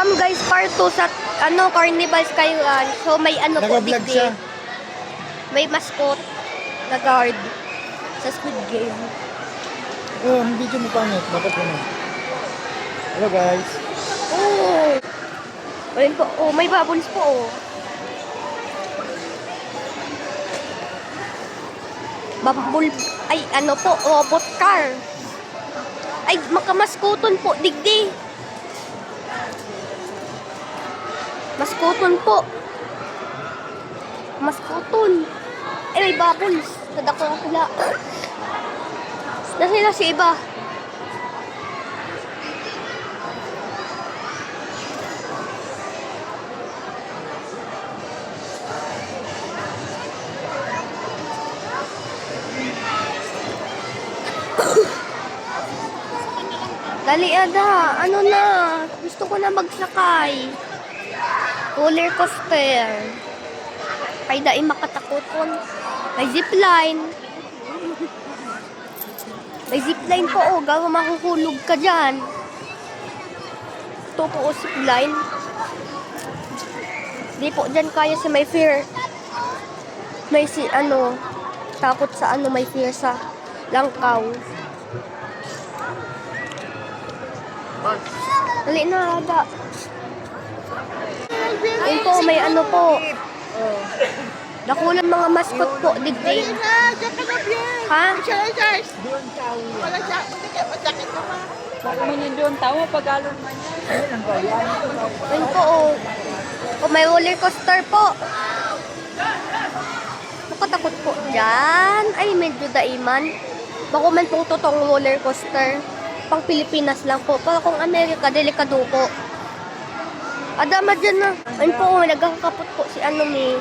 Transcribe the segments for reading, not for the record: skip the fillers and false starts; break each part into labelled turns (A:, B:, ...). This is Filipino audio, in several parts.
A: Welcome guys, part 2 sa Carnival Sky Ranch. So may po
B: Nag-vlog siya.
A: May mascot na guard sa Squid Game.
B: Oh, ang video mo pangit. Dapat mo. Hello guys.
A: Oh. Ayun po. Oh, may bubbles po oh. Bubble ay po, robot car. Ay makamaskoton po, digdi. Maskoton po. Maskoton. Eh, may bubbles. Nadako ang pula. Nasila si iba. Dali ada. Ano na? Gusto ko na magsakay. Roller coaster. Kay dai makatakoton. May zipline. May zipline po oh. Gawa mahuhulog ka dyan. Ito po oh, zipline. Di po dyan kaya sa may fear. May takot sa may fear sa langkaw. Dali na, ada. Yun po, may po. Dakulang mga mascot po, digdig. Ha?
C: Baka man yun doon, tawa pag-alon man yan.
A: Yun po, oh. Oh, may roller coaster po. Nakatakot po dyan. Ay, medyo daiman. Bako man pong totoong roller coaster. Pang Pilipinas lang po. Para kung Amerika, delikado po. Adama dyan na. Ayun po, nagkakapot po si may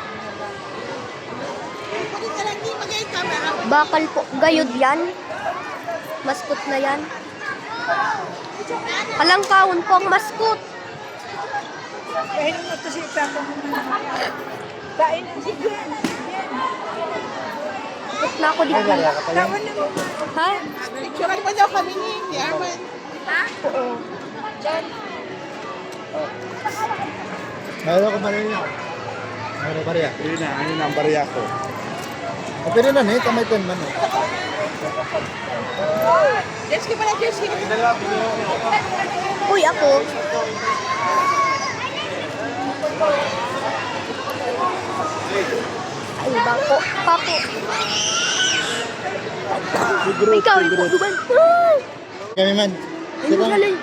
A: bakal po. Gayod yan. Maskot na yan. Palangkawon po ang maskot.
C: Kain mo ito si Papa mo na. Kain mo si Gwen.
A: Ikot na ako dito.
C: Tawan na mo.
A: Ha?
C: Picture pa daw kami ni Arman. Ha?
A: Oo.
C: Diyan.
B: Mayroon ko bariya. Mayroon bariya.
D: Yun na, ano na ang bariya ko.
B: Pero na kamay pen man.
C: Let's go pala, Jesse.
A: Uy, ako. Ay, bako. Papo. Ikaw, ikaw, duman.
B: Kami man.
A: Ay, magaling.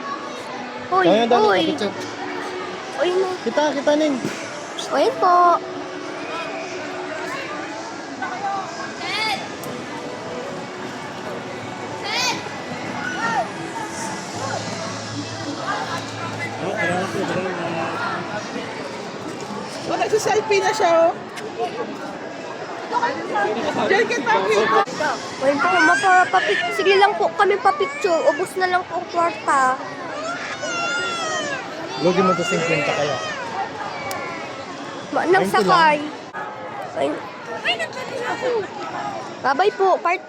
A: Uy,
B: Kami man daw
A: uy.
B: kapitsa.
A: Uy, no.
B: Kita ning.
A: Uy, po.
C: O, nagsiselfie na siya, oh. Diyan kita, Pio.
A: Uy, po, sige lang po kami pa-picture. Ubus na lang po ang kwarta.
B: Logi mo to 50 kaya.
A: Nang sakay. Ay, bye-bye po, part